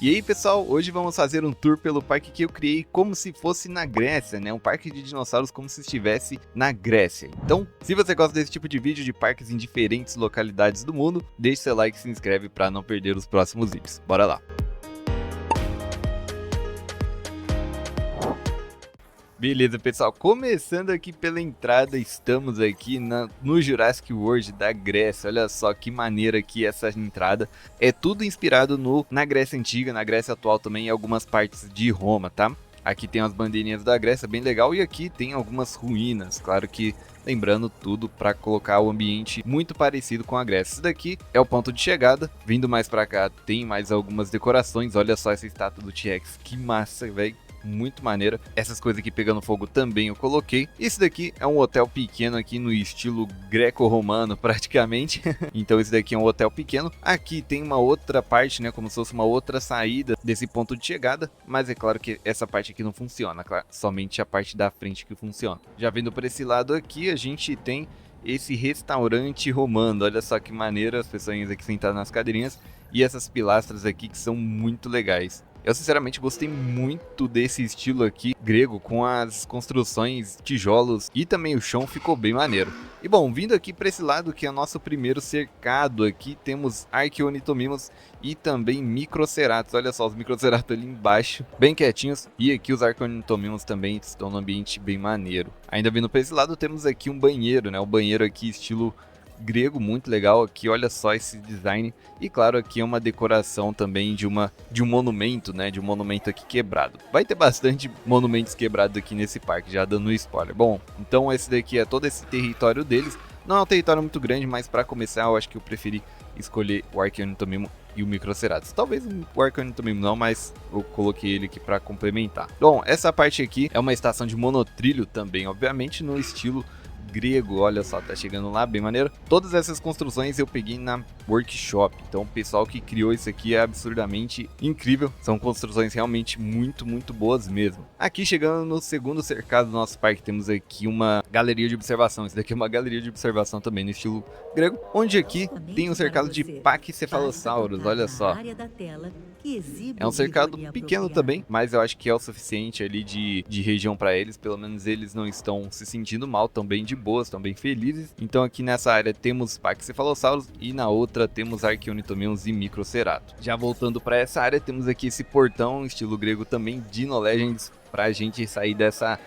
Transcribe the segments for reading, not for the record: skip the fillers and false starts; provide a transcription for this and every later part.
E aí pessoal, hoje vamos fazer um tour pelo parque que eu criei como se fosse na Grécia, né? Um parque de dinossauros como se estivesse na Grécia. Então, se você gosta desse tipo de vídeo de parques em diferentes localidades do mundo, deixe seu like e se inscreve para não perder os próximos vídeos. Bora lá! Beleza, pessoal, começando aqui pela entrada, estamos aqui no Jurassic World da Grécia. Olha só que maneira aqui essa entrada. É tudo inspirado na Grécia Antiga, na Grécia atual também e algumas partes de Roma, tá? Aqui tem as bandeirinhas da Grécia, bem legal, e aqui tem algumas ruínas, claro que lembrando tudo para colocar o ambiente muito parecido com a Grécia. Esse daqui é o ponto de chegada, vindo mais para cá tem mais algumas decorações, olha só essa estátua do T-Rex, que massa, velho. Muito maneira. Essas coisas aqui pegando fogo também eu coloquei. Esse daqui é um hotel pequeno aqui no estilo greco-romano praticamente. Então esse daqui é um hotel pequeno. Aqui tem uma outra parte, né, como se fosse uma outra saída desse ponto de chegada. Mas é claro que essa parte aqui não funciona, claro, somente a parte da frente que funciona. Já vindo para esse lado aqui a gente tem esse restaurante romano. Olha só que maneira, as pessoas aqui sentadas nas cadeirinhas. E essas pilastras aqui que são muito legais. Eu sinceramente gostei muito desse estilo aqui grego, com as construções, tijolos e também o chão ficou bem maneiro. E bom, vindo aqui para esse lado que é o nosso primeiro cercado, aqui temos Archaeornithomimus e também Microceratus. Olha só os Microceratus ali embaixo, bem quietinhos, e aqui os Archaeornithomimus também estão num ambiente bem maneiro. Ainda vindo para esse lado temos aqui um banheiro, né? Um banheiro aqui estilo grego, muito legal aqui, olha só esse design. E claro, aqui é uma decoração também de um monumento, né, de um monumento aqui quebrado. Vai ter bastante monumentos quebrados aqui nesse parque, já dando um spoiler. Bom, então esse daqui é todo esse território deles. Não é um território muito grande, mas para começar eu acho que eu preferi escolher o Archaeornithomimus e o Microceratus. Talvez o Archaeornithomimus não, mas eu coloquei ele aqui para complementar. Bom, essa parte aqui é uma estação de monotrilho também, obviamente no estilo grego, olha só, tá chegando lá, bem maneiro. Todas essas construções eu peguei na workshop, então o pessoal que criou isso aqui é absurdamente incrível. São construções realmente muito boas mesmo. Aqui chegando no segundo cercado do nosso parque, temos aqui uma galeria de observação. Isso daqui é uma galeria de observação também no estilo grego, onde aqui tem um cercado de Pachycephalosaurus, olha só. É um cercado pequeno também, mas eu acho que é o suficiente ali de região para eles. Pelo menos eles não estão se sentindo mal, estão bem de boas, estão bem felizes. Então aqui nessa área temos Pachycephalosaurus e na outra temos Archaeornithomimus e Microceratus. Já voltando para essa área, temos aqui esse portão estilo grego também, Dino Legends, para a gente sair dessa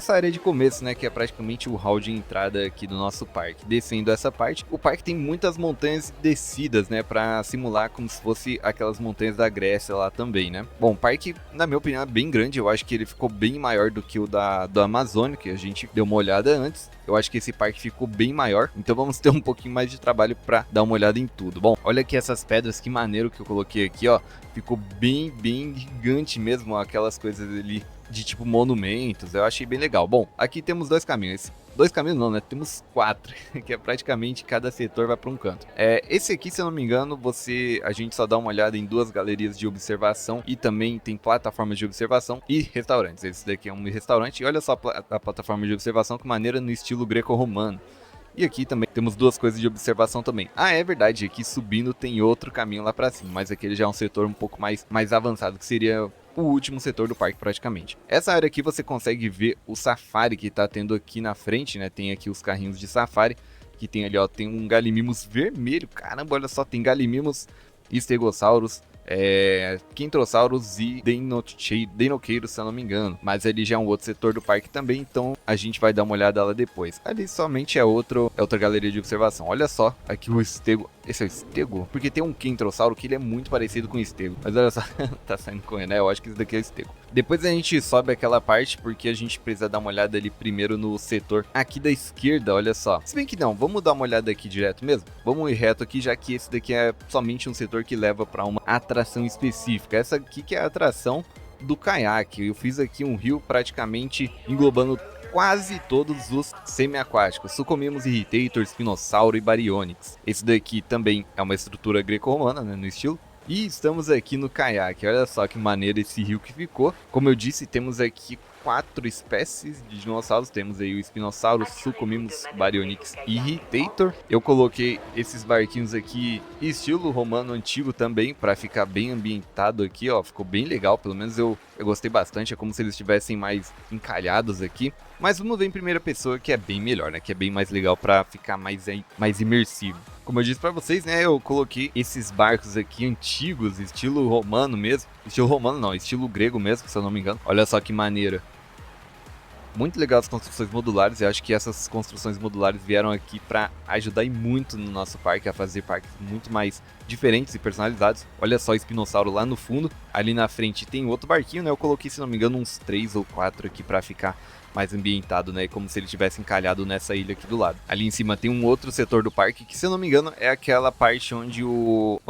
área de começo, né, que é praticamente o hall de entrada aqui do nosso parque. Descendo essa parte, o parque tem muitas montanhas descidas, né, para simular como se fosse aquelas montanhas da Grécia lá também, né. Bom, o parque, na minha opinião, é bem grande. Eu acho que ele ficou bem maior do que o do Amazônia, que a gente deu uma olhada antes. Eu acho que esse parque ficou bem maior, então vamos ter um pouquinho mais de trabalho para dar uma olhada em tudo. Bom, olha aqui essas pedras, que maneiro que eu coloquei aqui, ó. Ficou bem gigante mesmo, aquelas coisas ali de tipo monumentos, eu achei bem legal. Bom, aqui temos dois caminhos. Dois caminhos não, né? Temos 4, que é praticamente cada setor vai para um canto. Esse aqui, se eu não me engano, a gente só dá uma olhada em 2 galerias de observação e também tem plataformas de observação e restaurantes. Esse daqui é um restaurante e olha só a plataforma de observação, que maneira, no estilo greco-romano. E aqui também temos 2 coisas de observação também. Ah, é verdade, aqui subindo tem outro caminho lá para cima, mas aquele já é um setor um pouco mais avançado, que seria o último setor do parque praticamente. Essa área aqui você consegue ver o safari que tá tendo aqui na frente, né? Tem aqui os carrinhos de safari, que tem ali, ó, tem um Gallimimus vermelho. Caramba, olha só, tem Gallimimus, Stegosaurus, Kentrosaurus e Deinocheirus, se eu não me engano. Mas ali já é um outro setor do parque também, então a gente vai dar uma olhada lá depois. Ali somente é outra galeria de observação. Olha só, aqui o Stego. Esse é o Stego? Porque tem um Kentrosauro que ele é muito parecido com o Stego. Mas olha só, tá saindo correndo, né? Eu acho que esse daqui é o Stego. Depois a gente sobe aquela parte, porque a gente precisa dar uma olhada ali primeiro no setor aqui da esquerda, olha só. Se bem que não, vamos dar uma olhada aqui direto mesmo. Vamos ir reto aqui, já que esse daqui é somente um setor que leva para uma atração específica. Essa aqui que é a atração do caiaque. Eu fiz aqui um rio praticamente englobando quase todos os semi-aquáticos: Suchomimus irritator, Spinossauro e Baryonyx. Esse daqui também é uma estrutura greco-romana, né, no estilo. E estamos aqui no caiaque, olha só que maneiro esse rio que ficou. Como eu disse, temos aqui 4 espécies de dinossauros. Temos aí o Espinossauro, Suchomimus, Baryonyx e Irritator. Eu coloquei esses barquinhos aqui estilo romano antigo também, para ficar bem ambientado aqui, ó. Ficou bem legal, pelo menos eu gostei bastante. É como se eles estivessem mais encalhados aqui. Mas vamos ver em primeira pessoa, que é bem melhor, né? Que é bem mais legal para ficar mais imersivo. Como eu disse pra vocês, né, eu coloquei esses barcos aqui antigos, estilo romano mesmo. Estilo romano não, estilo grego mesmo, se eu não me engano. Olha só que maneira. Muito legal as construções modulares, eu acho que essas construções modulares vieram aqui pra ajudar muito no nosso parque, a fazer parques muito mais diferentes e personalizados. Olha só o espinossauro lá no fundo, ali na frente tem outro barquinho, né, eu coloquei, se não me engano, uns 3 ou 4 aqui pra ficar mais ambientado, né, como se ele tivesse encalhado nessa ilha aqui do lado. Ali em cima tem um outro setor do parque, que se eu não me engano é aquela parte onde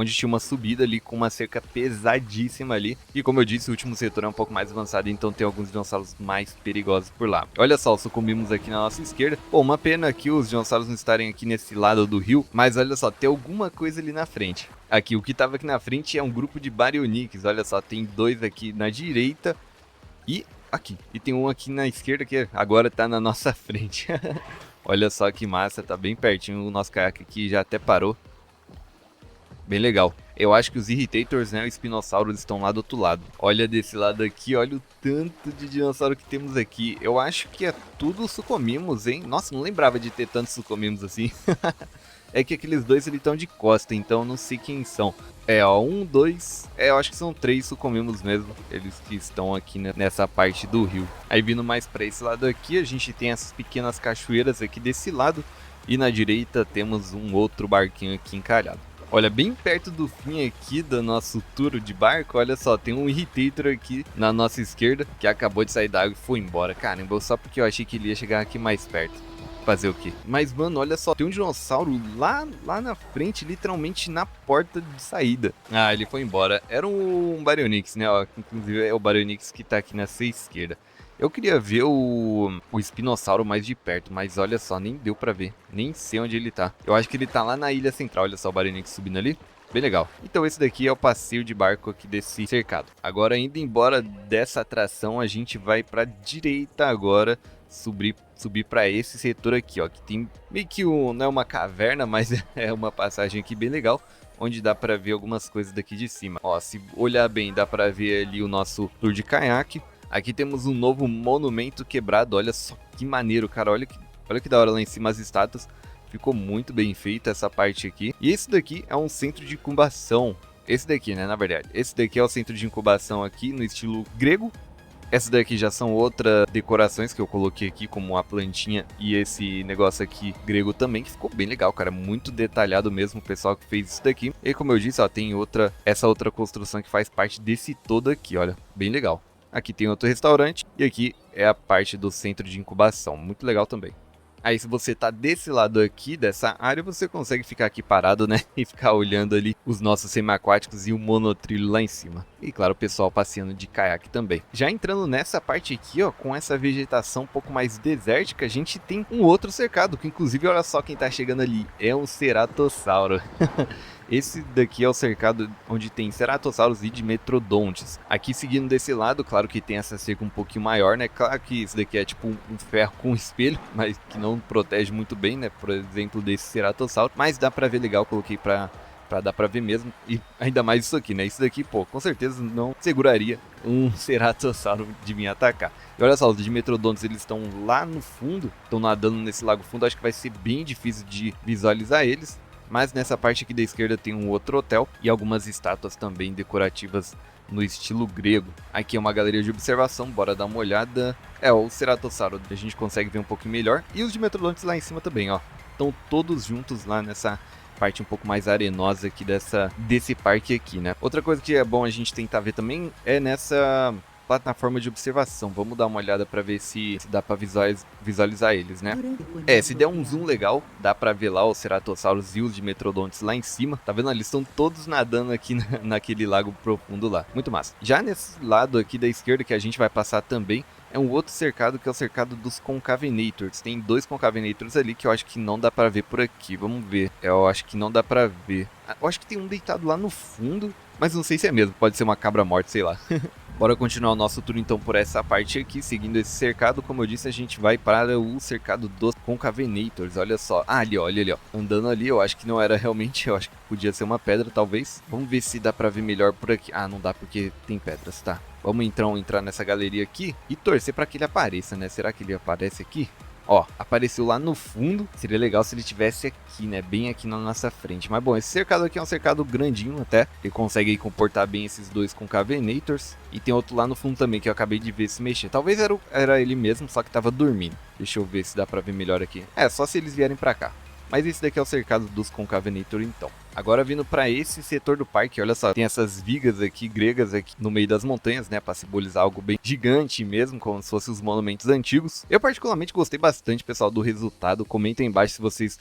tinha uma subida ali com uma cerca pesadíssima ali. E como eu disse, o último setor é um pouco mais avançado, então tem alguns dinossauros mais perigosos por lá. Olha só, sucumbimos aqui na nossa esquerda. Pô, uma pena aqui os dinossauros não estarem aqui nesse lado do rio, mas olha só, tem alguma coisa ali na frente. Aqui, o que tava aqui na frente é um grupo de Baryonyx, olha só, tem 2 aqui na direita e aqui. E tem um aqui na esquerda que agora tá na nossa frente. Olha só que massa, tá bem pertinho, o nosso caiaque aqui já até parou. Bem legal. Eu acho que os Irritators, né, os Spinossauros estão lá do outro lado. Olha desse lado aqui, olha o tanto de dinossauro que temos aqui. Eu acho que é tudo Suchomimus, hein? Nossa, não lembrava de ter tantos Suchomimus assim. É que aqueles dois eles estão de costa, então eu não sei quem são. É, ó, 1, 2... eu acho que são 3 Suchomimus mesmo, eles que estão aqui nessa parte do rio. Aí vindo mais pra esse lado aqui, a gente tem essas pequenas cachoeiras aqui desse lado. E na direita temos um outro barquinho aqui encalhado. Olha, bem perto do fim aqui do nosso tour de barco, olha só, tem um Irritator aqui na nossa esquerda, que acabou de sair da água e foi embora. Caramba, só porque eu achei que ele ia chegar aqui mais perto. Fazer o quê? Mas, mano, olha só, tem um dinossauro lá na frente, literalmente na porta de saída. Ah, ele foi embora. Era um Baryonyx, né? Ó, inclusive é o Baryonyx que tá aqui nessa esquerda. Eu queria ver o espinossauro mais de perto, mas olha só, nem deu pra ver. Nem sei onde ele tá. Eu acho que ele tá lá na ilha central, olha só o Baryonyx subindo ali. Bem legal. Então esse daqui é o passeio de barco aqui desse cercado. Agora, indo embora dessa atração, a gente vai pra direita agora, subir para esse setor aqui, ó, que tem meio que não é uma caverna, mas é uma passagem aqui bem legal, onde dá para ver algumas coisas daqui de cima. Ó, se olhar bem, dá para ver ali o nosso tour de caiaque. Aqui temos um novo monumento quebrado, olha só que maneiro, cara, olha que da hora lá em cima as estátuas. Ficou muito bem feita essa parte aqui. E esse daqui é um centro de incubação. Esse daqui, né, na verdade. Esse daqui é o centro de incubação aqui no estilo grego. Essas daqui já são outras decorações que eu coloquei aqui, como a plantinha e esse negócio aqui grego também, que ficou bem legal, cara, muito detalhado mesmo o pessoal que fez isso daqui. E como eu disse, ó, tem essa outra construção que faz parte desse todo aqui, olha, bem legal. Aqui tem outro restaurante e aqui é a parte do centro de incubação, muito legal também. Aí se você tá desse lado aqui, dessa área, você consegue ficar aqui parado, né? E ficar olhando ali os nossos semiaquáticos e o monotrilho lá em cima. E claro, o pessoal passeando de caiaque também. Já entrando nessa parte aqui, ó, com essa vegetação um pouco mais desértica, a gente tem um outro cercado, que inclusive, olha só quem tá chegando ali, é um ceratossauro. Esse daqui é o cercado onde tem ceratossauros e dimetrodontes. Aqui seguindo desse lado, claro que tem essa cerca um pouquinho maior, né? Claro que isso daqui é tipo um ferro com espelho, mas que não protege muito bem, né? Por exemplo, desse ceratossauro. Mas dá pra ver legal, coloquei pra dar pra ver mesmo. E ainda mais isso aqui, né? Isso daqui, pô, com certeza não seguraria um ceratossauro de me atacar. E olha só, os dimetrodontes, eles estão lá no fundo, estão nadando nesse lago fundo. Acho que vai ser bem difícil de visualizar eles. Mas nessa parte aqui da esquerda tem um outro hotel e algumas estátuas também decorativas no estilo grego. Aqui é uma galeria de observação, bora dar uma olhada. É, o ceratossauro a gente consegue ver um pouquinho melhor. E os dimetrodontes lá em cima também, ó. Estão todos juntos lá nessa parte um pouco mais arenosa aqui desse parque aqui, né? Outra coisa que é bom a gente tentar ver também é nessa plataforma de observação. Vamos dar uma olhada para ver se dá para visualizar eles, né? É, se der um zoom legal, dá para ver lá os ceratossauros e os dimetrodontes lá em cima. Tá vendo? Eles estão todos nadando aqui naquele lago profundo lá. Muito massa. Já nesse lado aqui da esquerda que a gente vai passar também, é um outro cercado que é o cercado dos Concavenators. Tem 2 Concavenators ali que eu acho que não dá pra ver por aqui. Vamos ver. Eu acho que não dá pra ver. Eu acho que tem um deitado lá no fundo, mas não sei se é mesmo. Pode ser uma cabra morta, sei lá. Bora continuar o nosso tour então por essa parte aqui, seguindo esse cercado. Como eu disse, a gente vai para o cercado dos Concavenators, olha só. Ah, ali ó, olha ali ó, andando ali, eu acho que não era realmente, eu acho que podia ser uma pedra talvez. Vamos ver se dá pra ver melhor por aqui. Ah, não dá porque tem pedras, tá. Vamos então entrar nessa galeria aqui e torcer pra que ele apareça, né? Será que ele aparece aqui? Ó, apareceu lá no fundo. Seria legal se ele tivesse aqui, né? Bem aqui na nossa frente. Mas bom, esse cercado aqui é um cercado grandinho até. Ele consegue aí comportar bem esses dois Concavenators. E tem outro lá no fundo também que eu acabei de ver se mexer. Talvez era ele mesmo, só que tava dormindo. Deixa eu ver se dá pra ver melhor aqui. É, só se eles vierem pra cá. Mas esse daqui é o cercado dos Concavenator então. Agora vindo para esse setor do parque, olha só, tem essas vigas aqui, gregas aqui no meio das montanhas, né, para simbolizar algo bem gigante mesmo, como se fossem os monumentos antigos. Eu particularmente gostei bastante, pessoal, do resultado. Comentem aí embaixo se vocês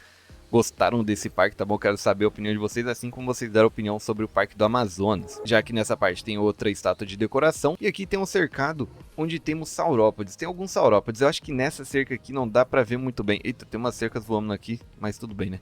gostaram desse parque, tá bom? Quero saber a opinião de vocês, assim como vocês deram opinião sobre o Parque do Amazonas. Já que nessa parte tem outra estátua de decoração, e aqui tem um cercado onde temos saurópodes. Tem alguns saurópodes, eu acho que nessa cerca aqui não dá pra ver muito bem. Eita, tem umas cercas voando aqui, mas tudo bem, né?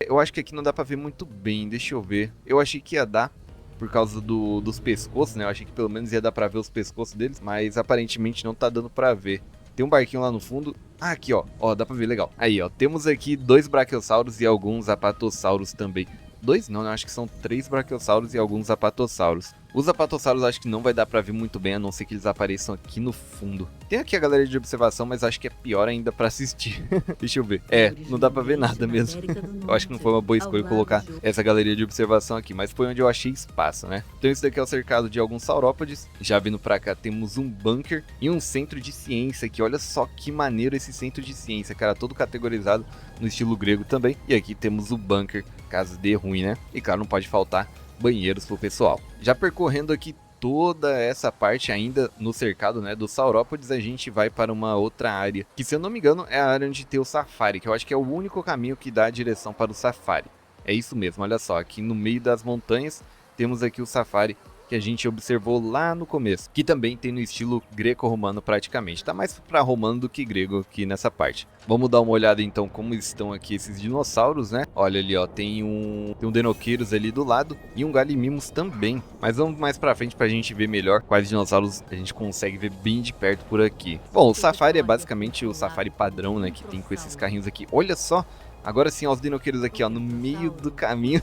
Eu acho que aqui não dá pra ver muito bem, deixa eu ver. Eu achei que ia dar por causa dos pescoços, né? Eu achei que pelo menos ia dar pra ver os pescoços deles, mas aparentemente não tá dando pra ver. Tem um barquinho lá no fundo. Ah, aqui, ó. Ó, dá pra ver legal. Aí, ó. Temos aqui 2 brachiosauros e alguns apatossauros também. 2 não, eu acho que são 3 brachiosauros e alguns apatossauros. Os apatossauros acho que não vai dar pra ver muito bem, a não ser que eles apareçam aqui no fundo. Tem aqui a galeria de observação, mas acho que é pior ainda pra assistir. Deixa eu ver. É, não dá pra ver nada mesmo. Eu acho que não foi uma boa escolha colocar essa galeria de observação aqui, mas foi onde eu achei espaço, né? Então esse daqui é o cercado de alguns saurópodes. Já vindo pra cá temos um bunker e um centro de ciência aqui. Olha só que maneiro esse centro de ciência, cara, todo categorizado no estilo grego também. E aqui temos o bunker, caso dê ruim, né? E claro, não pode faltar banheiros pro pessoal. Já percorrendo aqui toda essa parte ainda no cercado, né, dos saurópodes, a gente vai para uma outra área, que se eu não me engano é a área onde tem o safari, que eu acho que é o único caminho que dá a direção para o safari. É isso mesmo, olha só, aqui no meio das montanhas temos aqui o safari que a gente observou lá no começo, que também tem no estilo greco-romano praticamente, tá mais para romano do que grego aqui nessa parte. Vamos dar uma olhada então como estão aqui esses dinossauros, né? Olha ali, ó, tem um Denoqueiros ali do lado e um Gallimimus também. Mas vamos mais pra frente pra gente ver melhor quais dinossauros a gente consegue ver bem de perto por aqui. Bom, o safari é basicamente o safari padrão, né, que tem com esses carrinhos aqui. Olha só, agora sim, ó, os Denoqueiros aqui, ó, no meio do caminho.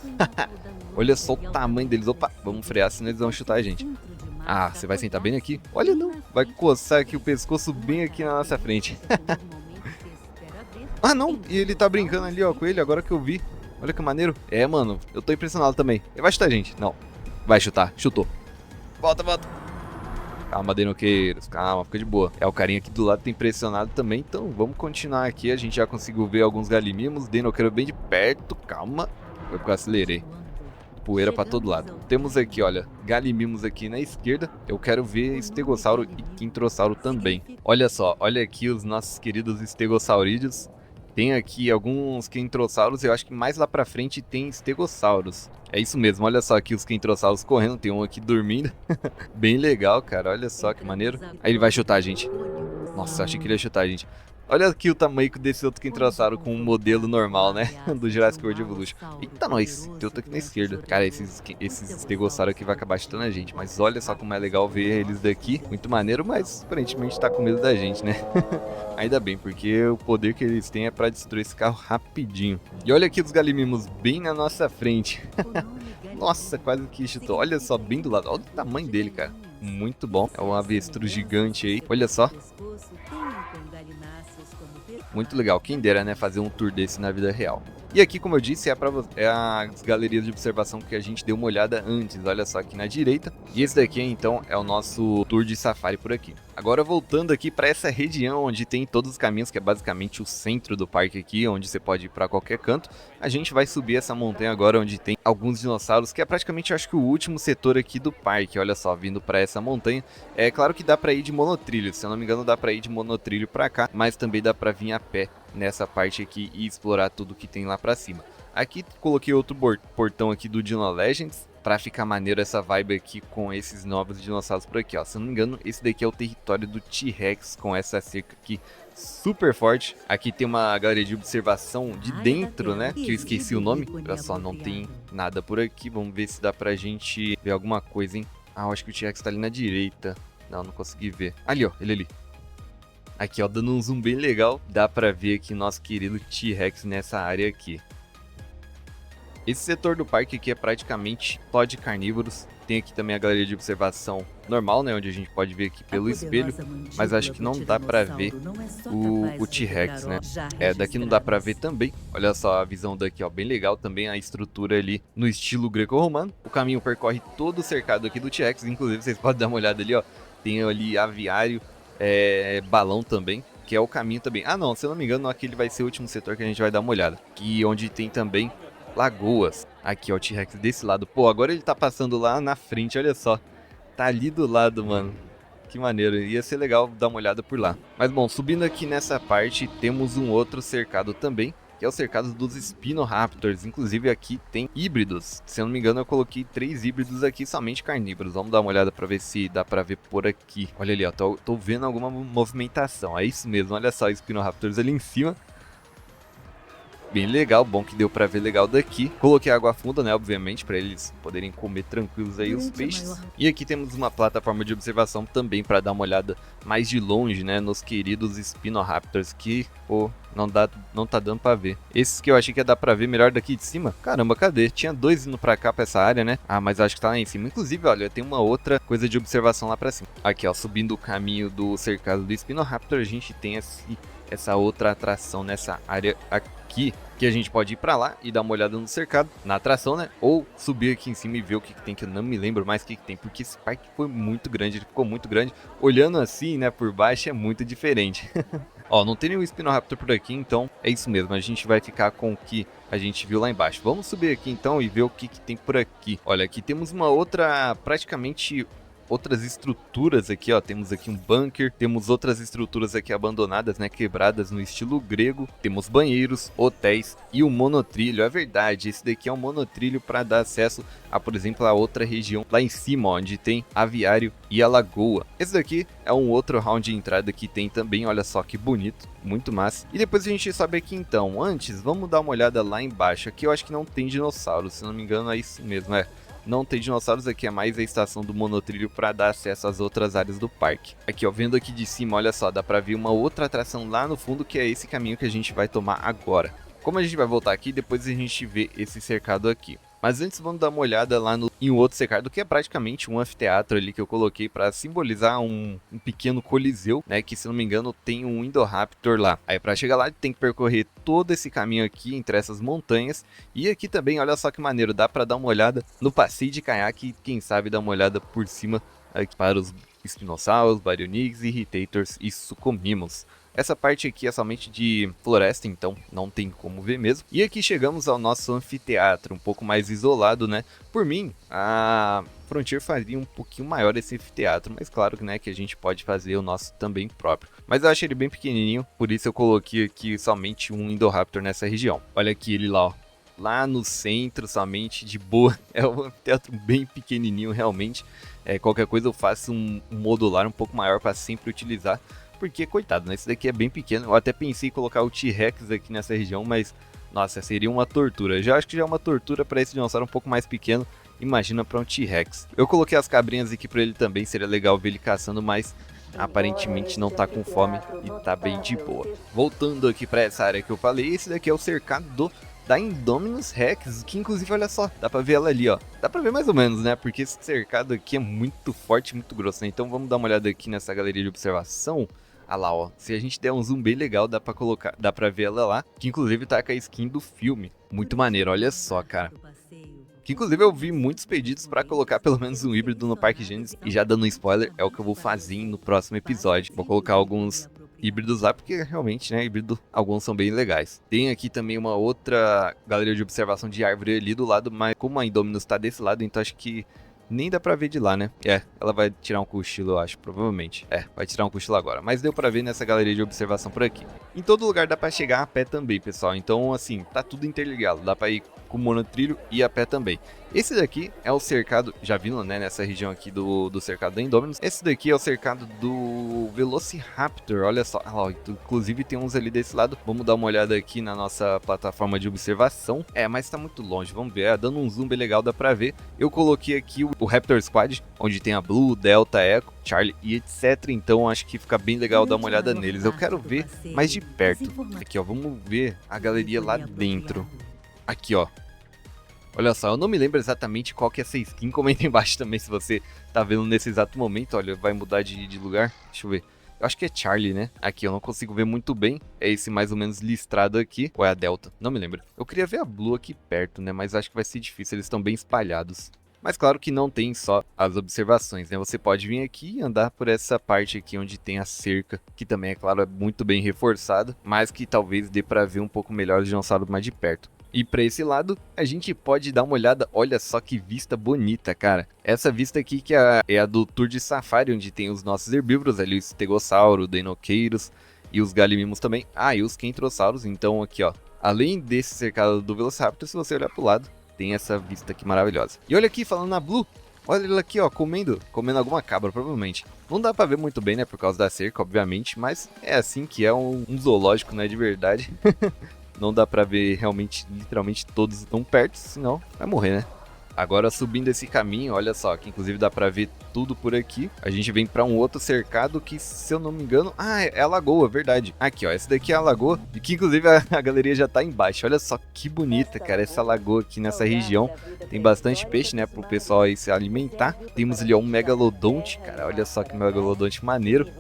Olha só o tamanho deles. Opa, vamos frear, senão eles vão chutar a gente. Ah, você vai sentar bem aqui? Olha não, vai coçar aqui o pescoço bem aqui na nossa frente. Ah não, e ele tá brincando ali ó com ele, agora que eu vi. Olha que maneiro. É mano, eu tô impressionado também. Ele vai chutar a gente, não. Vai chutar, chutou. Volta, volta. Calma, Denoqueiros, calma, fica de boa. É, o carinha aqui do lado tá impressionado também, então vamos continuar aqui. A gente já conseguiu ver alguns Gallimimos, Denoqueiro bem de perto, calma. Foi porque eu acelerei. Poeira pra todo lado. Temos aqui, olha, Gallimimus aqui na esquerda. Eu quero ver Estegossauro e Quintrossauro também. Olha só, olha aqui os nossos queridos Stegossaurídeos. Tem aqui alguns Quintrossauros, eu acho que mais lá pra frente tem Stegossauros. É isso mesmo, olha só aqui os Quintrossauros correndo, tem um aqui dormindo. Bem legal, cara, olha só que maneiro. Aí ele vai chutar a gente. Nossa, achei que ele ia chutar a gente. Olha aqui o tamanho desse outro Quintrossauro com um modelo normal, né? Do Jurassic World Evolution. Eita, nós. Tem outro aqui na esquerda. Cara, esses Stegossauros aqui vai acabar chutando a gente. Mas olha só como é legal ver eles daqui. Muito maneiro, mas aparentemente tá com medo da gente, né? Ainda bem, porque o poder que eles têm é pra destruir esse carro rapidinho. E olha aqui os Gallimimos bem na nossa frente. Nossa, quase que chutou. Olha só, bem do lado. Olha o tamanho dele, cara. Muito bom. É um avestruz gigante aí. Olha só. Muito legal, quem dera, né, fazer um tour desse na vida real. E aqui, como eu disse, é as galerias de observação que a gente deu uma olhada antes, olha só aqui na direita. E esse daqui, então, é o nosso tour de safari por aqui. Agora voltando aqui para essa região onde tem todos os caminhos, que é basicamente o centro do parque aqui, onde você pode ir para qualquer canto. A gente vai subir essa montanha agora onde tem alguns dinossauros, que é praticamente, eu acho que o último setor aqui do parque. Olha só, vindo para essa montanha. É claro que dá para ir de monotrilho, se eu não me engano dá para ir de monotrilho para cá, mas também dá para vir a pé nessa parte aqui e explorar tudo que tem lá pra cima. Aqui coloquei outro portão aqui do Dino Legends pra ficar maneiro essa vibe aqui com esses novos dinossauros por aqui, ó. Se eu não me engano, esse daqui é o território do T-Rex com essa cerca aqui super forte. Aqui tem uma galeria de observação de dentro, né, que eu esqueci o nome. Olha só, não tem nada por aqui. Vamos ver se dá pra gente ver alguma coisa, hein. Ah, eu acho que o T-Rex tá ali na direita. Não consegui ver. Ali, ó, ele ali. Aqui, ó, dando um zoom bem legal. Dá pra ver aqui nosso querido T-Rex nessa área aqui. Esse setor do parque aqui é praticamente só de carnívoros. Tem aqui também a galeria de observação normal, né, onde a gente pode ver aqui pelo espelho, mas acho que não dá pra ver o T-Rex, né? Daqui não dá pra ver também. Olha só a visão daqui, ó, bem legal também a estrutura ali no estilo greco-romano. O caminho percorre todo o cercado aqui do T-Rex, inclusive vocês podem dar uma olhada ali, ó. Tem ali aviário, balão também, que é o caminho também. Ah não, se eu não me engano, aquele vai ser o último setor que a gente vai dar uma olhada. Aqui onde tem também lagoas. Aqui, ó, o T-Rex desse lado. Pô, agora ele tá passando lá na frente, olha só. Tá ali do lado, mano. Que maneiro, ia ser legal dar uma olhada por lá. Mas bom, subindo aqui nessa parte, temos um outro cercado também, que é o cercado dos Spinoraptors. Inclusive aqui tem híbridos. Se eu não me engano, eu coloquei 3 híbridos aqui, somente carnívoros. Vamos dar uma olhada pra ver se dá pra ver por aqui. Olha ali, ó, tô vendo alguma movimentação. É isso mesmo, olha só, Spinoraptors ali em cima. Bem legal, bom que deu pra ver legal daqui. Coloquei água funda, né, obviamente, pra eles poderem comer tranquilos aí os peixes. E aqui temos uma plataforma de observação também pra dar uma olhada mais de longe, né, nos queridos Spinoraptors que, pô, não tá dando pra ver. Esses que eu achei que ia dar pra ver melhor daqui de cima, caramba, cadê? Tinha 2 indo pra cá, pra essa área, né? Ah, mas acho que tá lá em cima. Inclusive, olha, tem uma outra coisa de observação lá pra cima. Aqui, ó, subindo o caminho do cercado do Spinoraptor, a gente tem essa outra atração nessa área aqui, que a gente pode ir pra lá e dar uma olhada no cercado, na atração, né? Ou subir aqui em cima e ver o que tem, que eu não me lembro mais o que tem, porque esse parque foi muito grande, ele ficou muito grande. Olhando assim, né, por baixo é muito diferente. Ó, não tem nenhum Spinoraptor por aqui, então é isso mesmo, a gente vai ficar com o que a gente viu lá embaixo. Vamos subir aqui então e ver o que tem por aqui. Olha, aqui temos uma outra, praticamente outras estruturas aqui, ó, temos aqui um bunker, temos outras estruturas aqui abandonadas, né, quebradas no estilo grego, temos banheiros, hotéis e um monotrilho. É verdade, esse daqui é um monotrilho para dar acesso a, por exemplo, a outra região lá em cima, ó, onde tem aviário e a lagoa. Esse daqui é um outro round de entrada que tem também, olha só que bonito, muito massa. E depois a gente sobe aqui então. Antes, vamos dar uma olhada lá embaixo. Aqui eu acho que não tem dinossauro, se não me engano é isso mesmo, não tem dinossauros, aqui é mais a estação do monotrilho para dar acesso às outras áreas do parque. Aqui, ó, vendo aqui de cima, olha só, dá para ver uma outra atração lá no fundo, que é esse caminho que a gente vai tomar agora. Como a gente vai voltar aqui, depois a gente vê esse cercado aqui. Mas antes vamos dar uma olhada lá em um outro cercado, que é praticamente um anfiteatro ali que eu coloquei para simbolizar um pequeno coliseu, né, que se não me engano tem um Indoraptor lá. Aí para chegar lá tem que percorrer todo esse caminho aqui entre essas montanhas. E aqui também, olha só que maneiro, dá para dar uma olhada no passeio de caiaque e quem sabe dar uma olhada por cima aqui para os Spinosaurus, Baryonyx, Irritators e Suchomimus. Essa parte aqui é somente de floresta, então não tem como ver mesmo. E aqui chegamos ao nosso anfiteatro, um pouco mais isolado, né? Por mim, a Frontier faria um pouquinho maior esse anfiteatro, mas claro, né, que a gente pode fazer o nosso também próprio. Mas eu achei ele bem pequenininho, por isso eu coloquei aqui somente um Indoraptor nessa região. Olha aqui ele lá, ó. Lá no centro, somente de boa. É um anfiteatro bem pequenininho, realmente. Qualquer coisa eu faço um modular um pouco maior para sempre utilizar. Porque, coitado, né? Esse daqui é bem pequeno. Eu até pensei em colocar o T-Rex aqui nessa região, mas, nossa, seria uma tortura. Já acho que já é uma tortura para esse dinossauro um pouco mais pequeno. Imagina para um T-Rex. Eu coloquei as cabrinhas aqui para ele também, seria legal ver ele caçando, mas aparentemente não tá com fome e tá bem de boa. Voltando aqui para essa área que eu falei, esse daqui é o cercado da Indominus Rex, que inclusive, olha só, dá pra ver ela ali, ó. Dá pra ver mais ou menos, né? Porque esse cercado aqui é muito forte, muito grosso, né? Então vamos dar uma olhada aqui nessa galeria de observação. Ah lá, ó, se a gente der um zoom bem legal, dá pra ver ela lá, que inclusive tá com a skin do filme. Muito maneiro, olha só, cara. Que inclusive eu vi muitos pedidos pra colocar pelo menos um híbrido no Parque Gênesis, e já dando um spoiler, é o que eu vou fazer no próximo episódio. Vou colocar alguns híbridos lá, porque realmente, né, híbrido, alguns são bem legais. Tem aqui também uma outra galeria de observação de árvore ali do lado, mas como a Indominus tá desse lado, então acho que nem dá pra ver de lá, né? Ela vai tirar um cochilo, eu acho, provavelmente. Vai tirar um cochilo agora. Mas deu pra ver nessa galeria de observação por aqui. Em todo lugar dá pra chegar a pé também, pessoal. Então, assim, tá tudo interligado. Dá pra ir com o monotrilho e a pé também. Esse daqui é o cercado, já viram, né, nessa região aqui do cercado da Indominus. Esse daqui é o cercado do Velociraptor, olha só. Ah, inclusive tem uns ali desse lado. Vamos dar uma olhada aqui na nossa plataforma de observação. Mas tá muito longe, vamos ver. Dando um zoom bem legal, dá pra ver. Eu coloquei aqui o Raptor Squad, onde tem a Blue, Delta, Echo, Charlie e etc. Então acho que fica bem legal dar uma olhada neles. Eu quero ver mais de perto. Aqui, ó, vamos ver a galeria lá dentro. Aqui, ó. Olha só, eu não me lembro exatamente qual que é essa skin. Comenta embaixo também se você tá vendo nesse exato momento. Olha, vai mudar de lugar. Deixa eu ver. Eu acho que é Charlie, né? Aqui eu não consigo ver muito bem. É esse mais ou menos listrado aqui. Ou é a Delta? Não me lembro. Eu queria ver a Blue aqui perto, né? Mas acho que vai ser difícil. Eles estão bem espalhados. Mas claro que não tem só as observações, né? Você pode vir aqui e andar por essa parte aqui onde tem a cerca, que também, é claro, é muito bem reforçada, mas que talvez dê pra ver um pouco melhor os dinossauros mais de perto. E para esse lado, a gente pode dar uma olhada, olha só que vista bonita, cara. Essa vista aqui que é a do Tour de Safari, onde tem os nossos herbívoros ali, o Estegossauro, o Deinoqueiros e os Galimimos também. E os Kentrossauros, então aqui ó, além desse cercado do Velociraptor, se você olhar pro lado, tem essa vista aqui maravilhosa. E olha aqui, falando na Blue, olha ela aqui ó, comendo alguma cabra provavelmente. Não dá pra ver muito bem, né, por causa da cerca, obviamente, mas é assim que é um zoológico, né, de verdade. Não dá pra ver realmente, literalmente todos tão perto, senão vai morrer, né? Agora subindo esse caminho, olha só, que inclusive dá pra ver tudo por aqui. A gente vem pra um outro cercado que, se eu não me engano... é a lagoa, verdade. Aqui, ó, essa daqui é a lagoa, e que inclusive a galeria já tá embaixo. Olha só que bonita, cara, essa lagoa aqui nessa região. Tem bastante peixe, né, pro pessoal aí se alimentar. Temos ali, ó, um megalodonte, cara, olha só que megalodonte maneiro.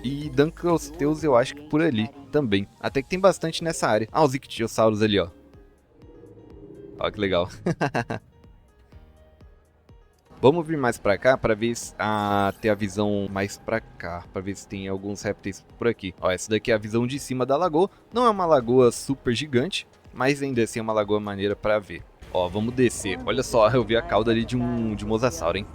E Dankrostheus eu acho que por ali também. Até que tem bastante nessa área. Os Ictiossauros ali, ó. Ó, que legal. Vamos vir mais pra cá pra ver ter a visão mais pra cá, pra ver se tem alguns répteis por aqui. Ó, essa daqui é a visão de cima da lagoa. Não é uma lagoa super gigante, mas ainda assim é uma lagoa maneira pra ver. Ó, vamos descer. Olha só, eu vi a cauda ali de um Mosasauro, hein?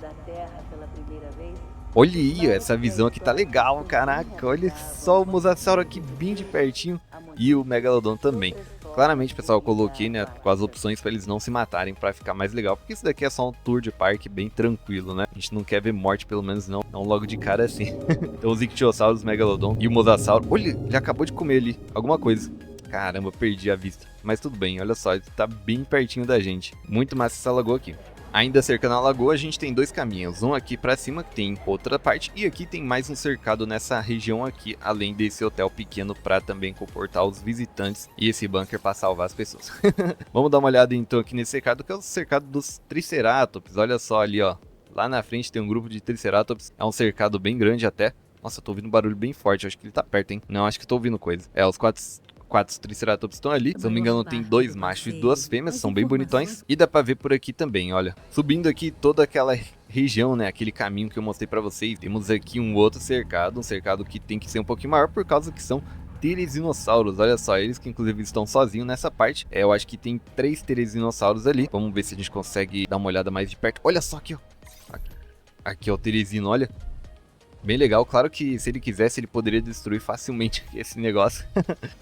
Olha aí, essa visão aqui tá legal, caraca. Olha só o Mosasauro aqui bem de pertinho e o Megalodon também. Claramente, pessoal, eu coloquei, né, com as opções para eles não se matarem, para ficar mais legal, porque isso daqui é só um tour de parque bem tranquilo, né? A gente não quer ver morte, pelo menos não logo de cara assim. Então os Ictiossauros, Megalodon e o Mosasauro. Olha, já acabou de comer ali alguma coisa. Caramba, perdi a vista. Mas tudo bem, olha só, ele tá bem pertinho da gente. Muito massa essa lagoa aqui. Ainda cercando a lagoa, a gente tem dois caminhos, um aqui pra cima, que tem outra parte, e aqui tem mais um cercado nessa região aqui, além desse hotel pequeno pra também comportar os visitantes e esse bunker pra salvar as pessoas. Vamos dar uma olhada então aqui nesse cercado, que é o cercado dos Triceratops, olha só ali ó, lá na frente tem um grupo de Triceratops, é um cercado bem grande até. Nossa, eu tô ouvindo um barulho bem forte, acho que ele tá perto, hein? Não, acho que eu tô ouvindo coisa. Os quatro Triceratops estão ali, se não me engano tem 2 machos e 2 fêmeas, são bem bonitões. E dá pra ver por aqui também, olha. Subindo aqui toda aquela região, né, aquele caminho que eu mostrei pra vocês. Temos aqui um outro cercado, um cercado que tem que ser um pouquinho maior por causa que são Teresinossauros, olha só, eles que inclusive estão sozinhos nessa parte. Eu acho que tem 3 Teresinossauros ali. Vamos ver se a gente consegue dar uma olhada mais de perto. Olha só aqui, ó. Aqui é o Teresino, olha. Bem legal, claro que se ele quisesse ele poderia destruir facilmente esse negócio,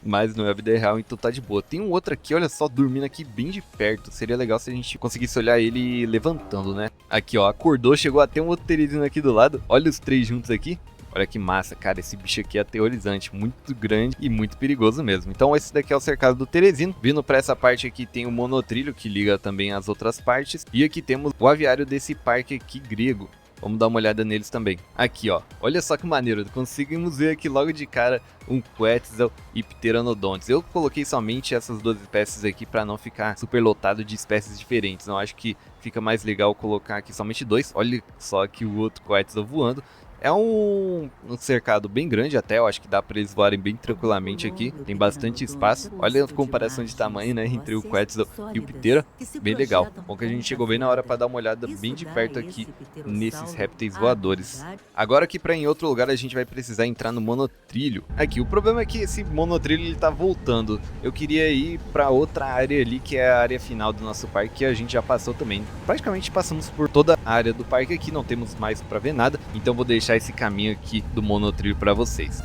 mas não é a vida real, então tá de boa. Tem um outro aqui, olha só, dormindo aqui bem de perto, seria legal se a gente conseguisse olhar ele levantando, né? Aqui ó, acordou, chegou até um outro Teresino aqui do lado, olha os 3 juntos aqui. Olha que massa, cara, esse bicho aqui é aterrorizante, muito grande e muito perigoso mesmo. Então esse daqui é o cercado do Teresino. Vindo pra essa parte aqui tem o monotrilho que liga também as outras partes. E aqui temos o aviário desse parque aqui grego. Vamos dar uma olhada neles também. Aqui, ó. Olha só que maneiro. Conseguimos ver aqui logo de cara um Quetzal e Pteranodontes. Eu coloquei somente essas duas espécies aqui para não ficar super lotado de espécies diferentes. Não acho que fica mais legal colocar aqui somente 2. Olha só aqui o outro Quetzal voando. É um cercado bem grande até, eu acho que dá para eles voarem bem tranquilamente aqui, tem bastante espaço. Olha a comparação de tamanho, né, entre o Quetzal e o Ptera, bem legal. Bom que a gente chegou bem na hora para dar uma olhada bem de perto aqui nesses répteis voadores. Agora aqui para em outro lugar a gente vai precisar entrar no monotrilho. Aqui, o problema é que esse monotrilho ele tá voltando. Eu queria ir para outra área ali, que é a área final do nosso parque, que a gente já passou também. Praticamente passamos por toda a área do parque aqui, não temos mais para ver nada, então vou deixar esse caminho aqui do monotrilho para vocês.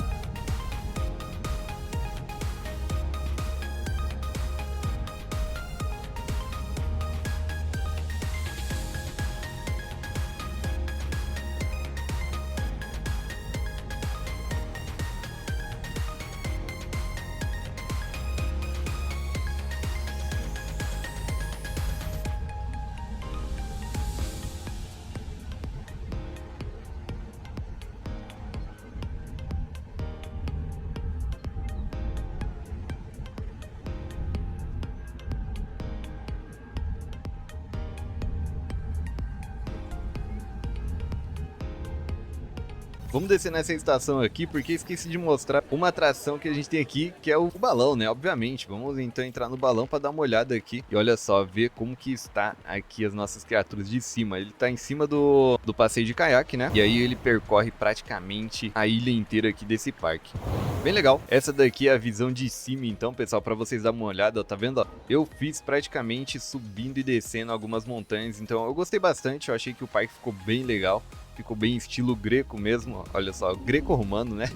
Vamos descer nessa estação aqui, porque esqueci de mostrar uma atração que a gente tem aqui, que é o balão, né? Obviamente. Vamos então entrar no balão para dar uma olhada aqui. E olha só, ver como que está aqui as nossas criaturas de cima. Ele tá em cima do passeio de caiaque, né? E aí ele percorre praticamente a ilha inteira aqui desse parque. Bem legal. Essa daqui é a visão de cima, então, pessoal, para vocês darem uma olhada, ó, tá vendo, ó? Eu fiz praticamente subindo e descendo algumas montanhas, então eu gostei bastante, eu achei que o parque ficou bem legal, ficou bem estilo greco mesmo, ó, olha só, greco-romano, né?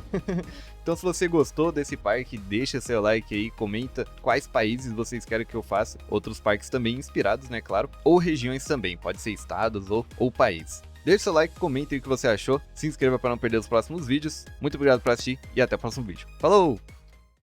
Então, se você gostou desse parque, deixa seu like aí, comenta quais países vocês querem que eu faça, outros parques também inspirados, né, claro, ou regiões também, pode ser estados ou país. Deixe seu like, comente aí o que você achou, se inscreva para não perder os próximos vídeos. Muito obrigado por assistir e até o próximo vídeo. Falou!